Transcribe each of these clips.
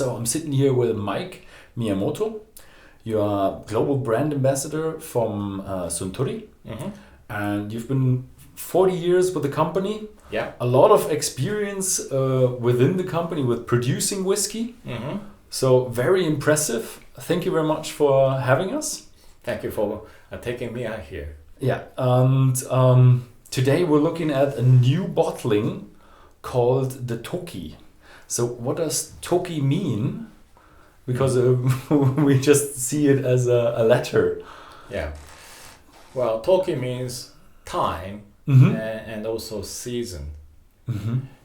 So I'm sitting here with Mike Miyamoto. You are global brand ambassador from Suntory, and you've been 40 years with the company. Yeah. A lot of experience within the company with producing whiskey. So very impressive. Thank you very much for having us. Thank you for taking me out here. Yeah, and today we're looking at a new bottling called the Toki. So what does Toki mean? Because we just see it as a letter. Yeah. Well, Toki means time and also season.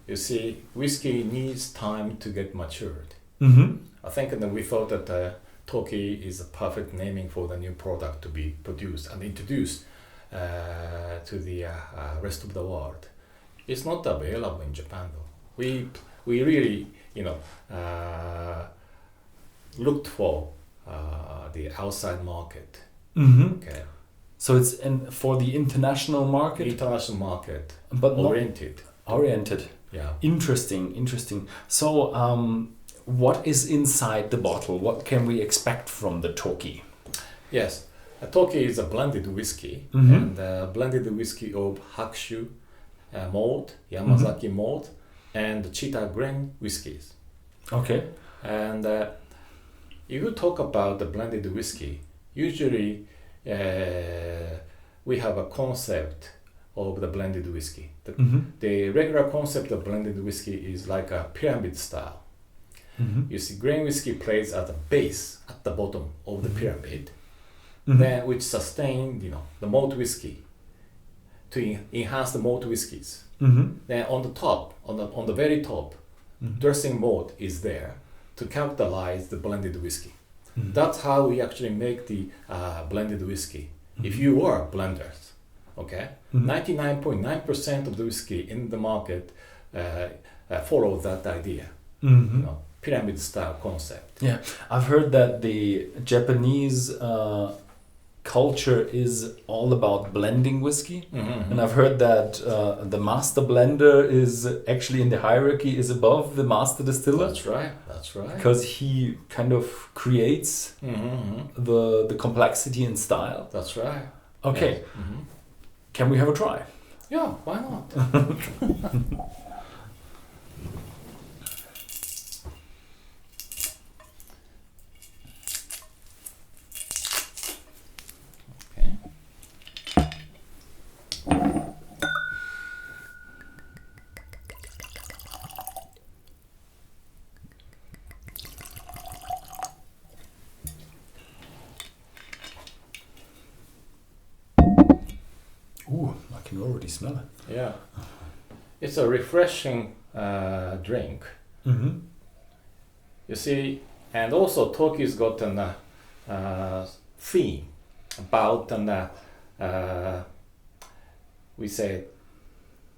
You see, whiskey needs time to get matured. I think that we thought that Toki is a perfect naming for the new product to be produced and introduced to the rest of the world. It's not available in Japan though. We really, looked for the outside market. Okay. So it's for the international market? International market, but oriented. Oriented. Yeah. Interesting. So what is inside the bottle? What can we expect from the Toki? Yes, a Toki is a blended whiskey, and blended whiskey of Hakushu malt, Yamazaki malt, and Cheetah grain whiskies. Okay. And if you talk about the blended whiskey, usually we have a concept of the blended whiskey. The regular concept of blended whiskey is like a pyramid style. You see, grain whiskey plays at the base, at the bottom of the pyramid, then which sustain, the malt whiskey to enhance the malt whiskeys. Then on the top, on the very top, dressing malt is there to characterize the blended whiskey. That's how we actually make the blended whiskey. If you are blenders, okay, 99.9% of the whiskey in the market follow that idea. Pyramid style concept. Yeah, I've heard that the Japanese culture is all about blending whiskey, and I've heard that the master blender is actually in the hierarchy is above the master distiller. That's right. Because he kind of creates the complexity and style. That's right. Okay. Yeah. Can we have a try? Yeah, why not? Ooh, I can already smell it. Yeah, it's a refreshing drink. You see, and also Toki's got an theme about we say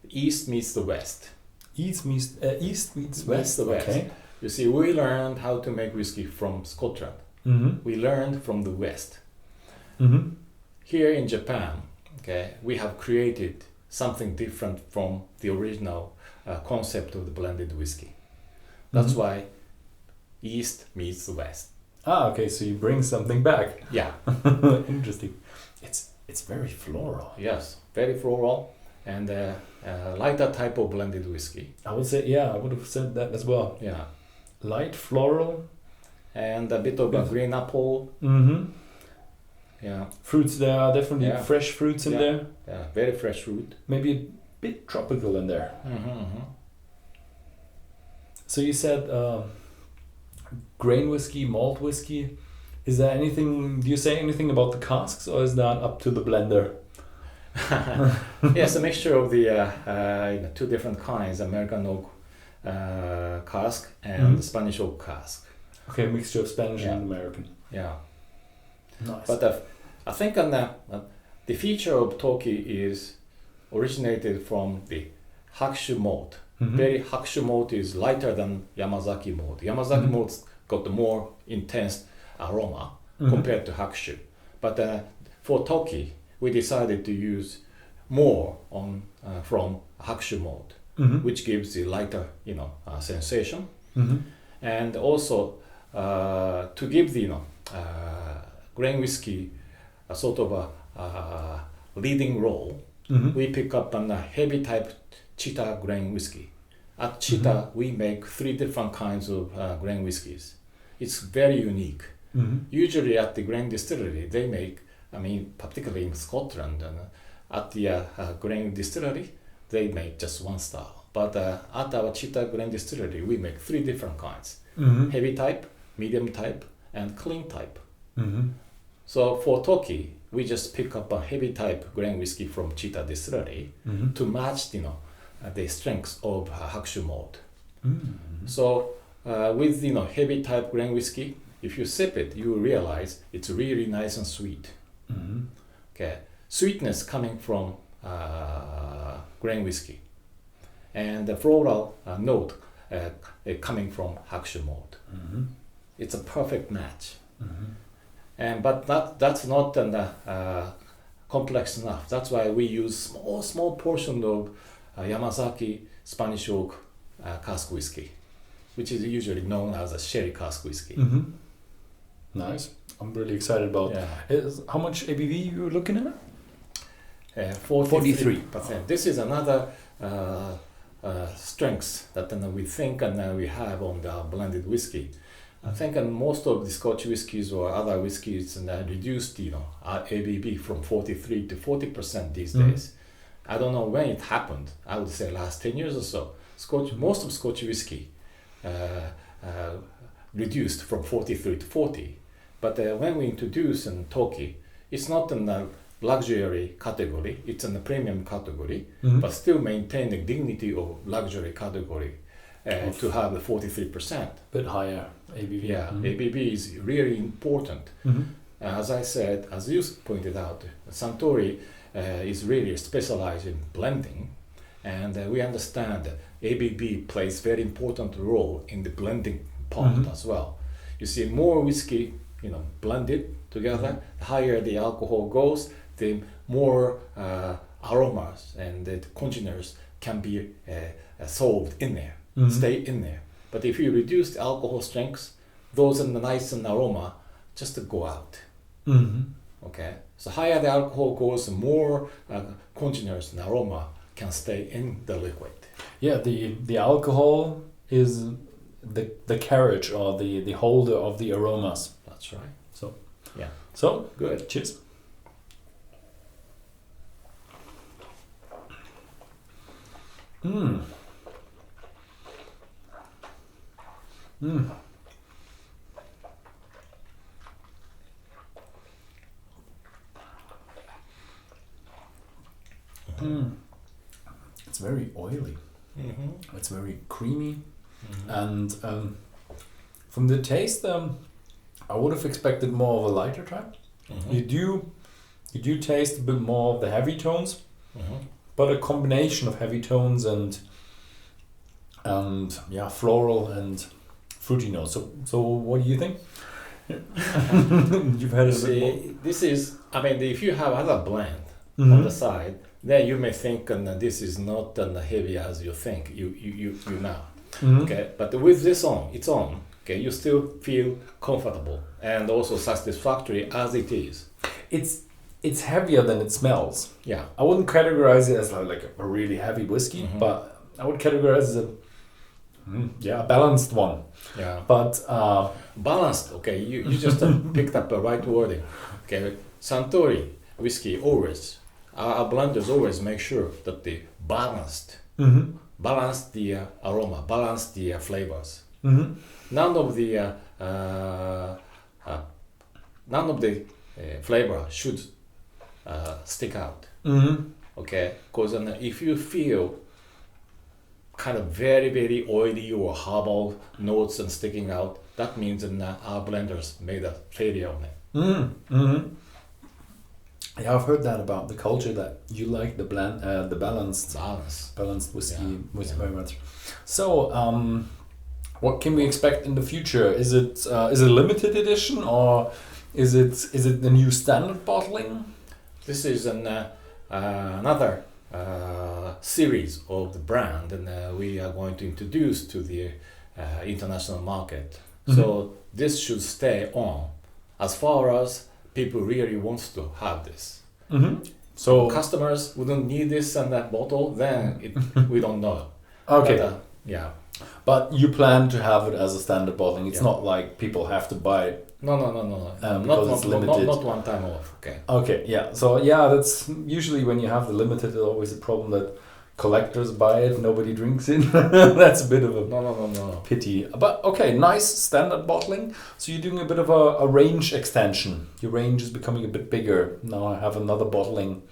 East meets the West. East meets West. Okay. You see, we learned how to make whiskey from Scotland. We learned from the West. Here in Japan, okay, we have created something different from the original concept of the blended whiskey. That's why East meets the West. Ah, okay, so you bring something back. Yeah. Interesting. It's very floral. Yes, very floral and lighter type of blended whiskey. I would say, yeah, I would have said that as well. Yeah. Light floral. And a bit of a green apple. Yeah. Fruits, there are definitely fresh fruits in there. Yeah, very fresh fruit. Maybe a bit tropical in there. So you said grain whiskey, malt whiskey. Is there anything, do you say anything about the casks, or is that up to the blender? Yes, a mixture of the two different kinds, American oak cask and Spanish oak cask. Okay, mixture of Spanish and American. Yeah. Nice. But I think the feature of Toki is originated from the Hakushu malt. Very Hakushu malt is lighter than Yamazaki malt. Yamazaki malt's got the more intense aroma compared to Hakushu. But for Toki, we decided to use more from Hakushu malt, which gives the lighter, sensation. And also to give the grain whiskey a sort of a leading role, we pick up a heavy type Chita grain whiskey. At Chita, we make 3 different kinds of grain whiskeys. It's very unique. Usually at the grain distillery, they make, particularly in Scotland, at the grain distillery, they make just one style. But at our Chita grain distillery, we make 3 different kinds. Heavy type, medium type, and clean type. So for Toki, we just pick up a heavy type grain whiskey from Chita distillery to match the strengths of Hakushu malt. So with heavy type grain whiskey, if you sip it, you will realize it's really nice and sweet. Okay, sweetness coming from grain whiskey, and the floral note coming from Hakushu malt. It's a perfect match. But that's not complex enough. That's why we use small portion of Yamazaki Spanish oak cask whiskey, which is usually known as a sherry cask whiskey. Nice. I'm really excited about. How much ABV you looking at? 43%. This is another strength that we think and we have on the blended whiskey. I think most of the Scotch whiskies or other whiskies reduced ABV from 43 to 40% these days. I don't know when it happened. I would say last 10 years or so. Most of Scotch whiskey reduced from 43 to 40. But when we introduce Toki, it's not in the luxury category, it's in the premium category, but still maintain the dignity of luxury category to have the 43%. Bit higher ABV. Yeah, ABV is really important. As I said, as you pointed out, Suntory is really specialized in blending, and we understand that ABV plays very important role in the blending part as well. You see, more whiskey, blended together, the higher the alcohol goes, the more aromas and the congeners can be solved in there, stay in there. But if you reduce the alcohol strengths, those in the nice and aroma just go out. Okay, so higher the alcohol goes, the more congeners and aroma can stay in the liquid. Yeah, the alcohol is the carriage or the holder of the aromas. That's right. So good. Cheers. It's very oily. It's very creamy, and from the taste, I would have expected more of a lighter type. You do taste a bit more of the heavy tones, but a combination of heavy tones and floral and fruity notes. So what do you think? You've had a bit more. This is, if you have other blend on the side, then you may think this is not as heavy as you think you now. Okay, but with this its on, okay, you still feel comfortable and also satisfactory as it is. It's heavier than it smells. Yeah, I wouldn't categorize it as like a really heavy whiskey, but I would categorize it as a balanced one. Yeah, but balanced. Okay, you just picked up the right wording. Okay, Suntory whiskey always. Our blenders always make sure that they balance the aroma, balance the flavors. None of the flavor should stick out. Okay, because if you feel kind of very, very oily or herbal notes and sticking out, that means our blenders made a failure on it. Yeah, I've heard that about the culture, that you like the balanced whiskey very much. So, what can we expect in the future? Is it limited edition, or is it the new standard bottling? This is another series of the brand, and we are going to introduce to the international market. So this should stay on as far as people really wants to have this. So customers wouldn't need this and that bottle, then we don't know. Okay. But, yeah. But you plan to have it as a standard bottling. It's not like people have to buy it. No. Because it's limited. Not one time off. Okay. Okay. Yeah. So yeah, that's usually when you have the limited. There's always a problem that collectors buy it, nobody drinks it. That's a bit of a pity. But okay, nice standard bottling. So you're doing a bit of a range extension. Your range is becoming a bit bigger. Now I have another bottling.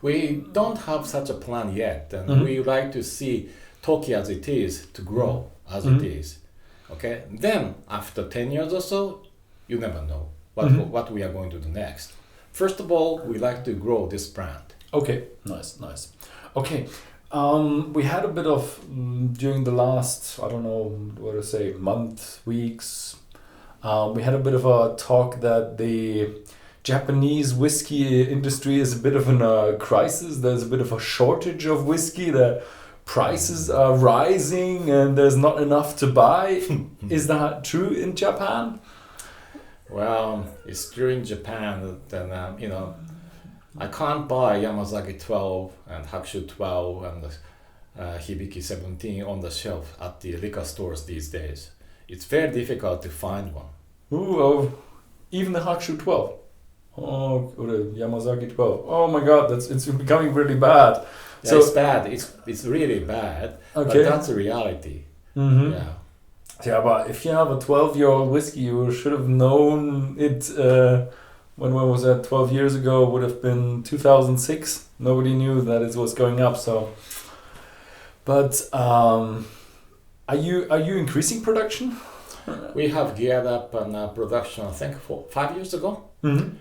We don't have such a plan yet, and we like to see Toki as it is to grow as it is. Okay. Then after 10 years or so, you never know what we are going to do next. First of all, we like to grow this brand. Okay. Nice. Okay. We had a bit of, during the last, I don't know what to say, month, weeks, we had a bit of a talk that the Japanese whiskey industry is a bit of a crisis. There's a bit of a shortage of whiskey. The prices are rising and there's not enough to buy. Is that true in Japan? Well, it's true in Japan that, I can't buy Yamazaki 12 and Hakushu 12 and Hibiki 17 on the shelf at the liquor stores these days. It's very difficult to find one. Ooh, even the Hakushu 12. Oh, or the Yamazaki 12. Oh my God, it's becoming really bad. Yeah, so it's bad. It's really bad. Okay. But that's the reality. Yeah. Yeah, but if you have a 12-year-old whiskey, you should have known it. When was that? 12 years ago would have been 2006. Nobody knew that it was going up. So, but are you increasing production? We have geared up on production, I think, 5 years ago, and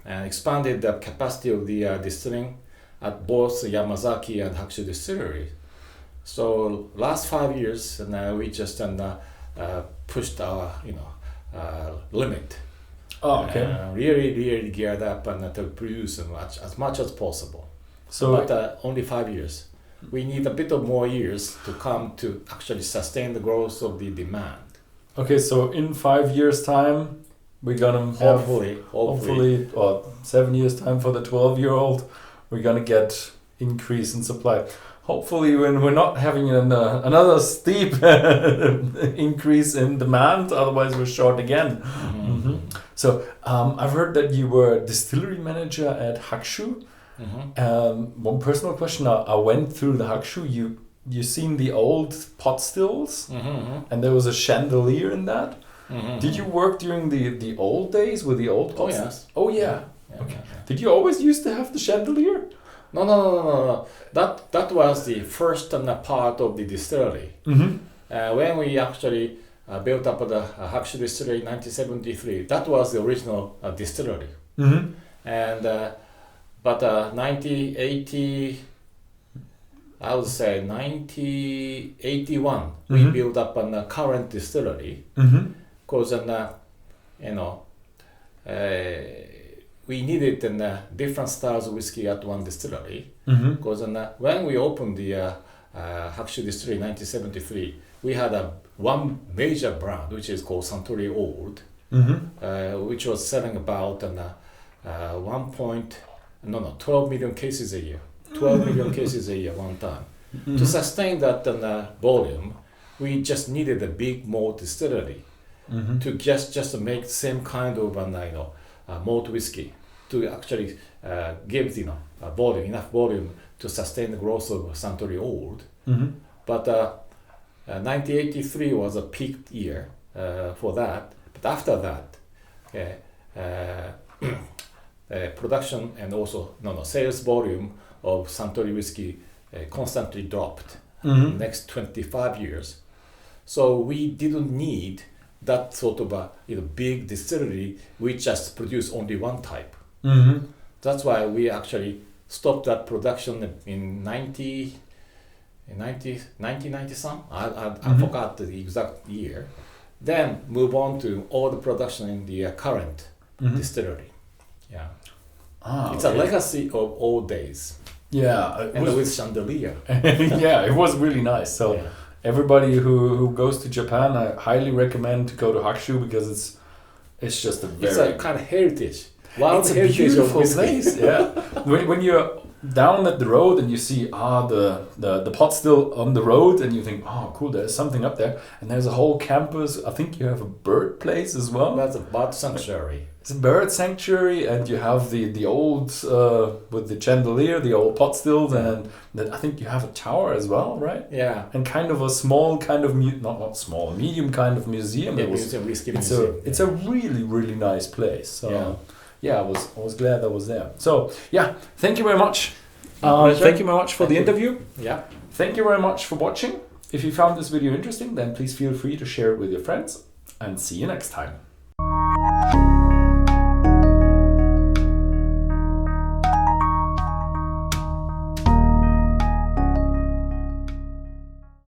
expanded the capacity of the distilling at both Yamazaki and Hakushu distillery. So last 5 years, we just pushed our limit. Oh, okay. Really geared up and to produce as much as possible. So, but only 5 years. We need a bit of more years to come to actually sustain the growth of the demand. Okay, so in 5 years' time, we're gonna have hopefully, or 7 years' time for the 12-year-old, we're gonna get increase in supply. Hopefully, when we're not having another steep increase in demand, otherwise we're short again. So I've heard that you were distillery manager at Hakushu. One personal question: I went through the Hakushu. You seen the old pot stills, and there was a chandelier in that. Did you work during the old days with the old pot stills? Oh yeah. Okay. Did you always used to have the chandelier? No. That was the first part of the distillery. When we actually built up the Hakushu distillery in 1973, that was the original distillery. And but 1980, I would say 1981, we built up a current distillery. Because we needed different styles of whiskey at one distillery. Because when we opened the Hakushu distillery in 1973, we had one major brand which is called Suntory Old, which was selling about 12 million cases a year. 12 million cases a year one time. To sustain that volume, we just needed a big malt distillery to just make the same kind of malt whiskey to actually give enough volume to sustain the growth of Suntory Old. But 1983 was a peak year for that. But after that, production and also sales volume of Suntory whiskey constantly dropped in the next 25 years. So we didn't need that sort of a big distillery which just produce only one type. That's why we actually stopped that production in 1990 some. I forgot the exact year. Then move on to all the production in the current distillery. Yeah. It's a legacy of old days. Yeah. And with chandelier. Yeah, it was really nice. So everybody who goes to Japan, I highly recommend to go to Hakushu because it's just a very... It's a kind of heritage. Wow, it's a beautiful place. Yeah, when you're down at the road and you see the pot still on the road and you think, oh cool, there's something up there, and there's a whole campus. I think you have a bird place as well. That's a bird sanctuary. It's a bird sanctuary, and you have the old with the chandelier, the old pot stills, and I think you have a tower as well, right? Yeah. And kind of a small kind of not small, medium kind of museum. Yeah, it's a whiskey it's museum. It's a really nice place. So yeah, I was glad I was there. So yeah, thank you very much. Thank you very much for the interview. Yeah. Thank you very much for watching. If you found this video interesting, then please feel free to share it with your friends, and see you next time.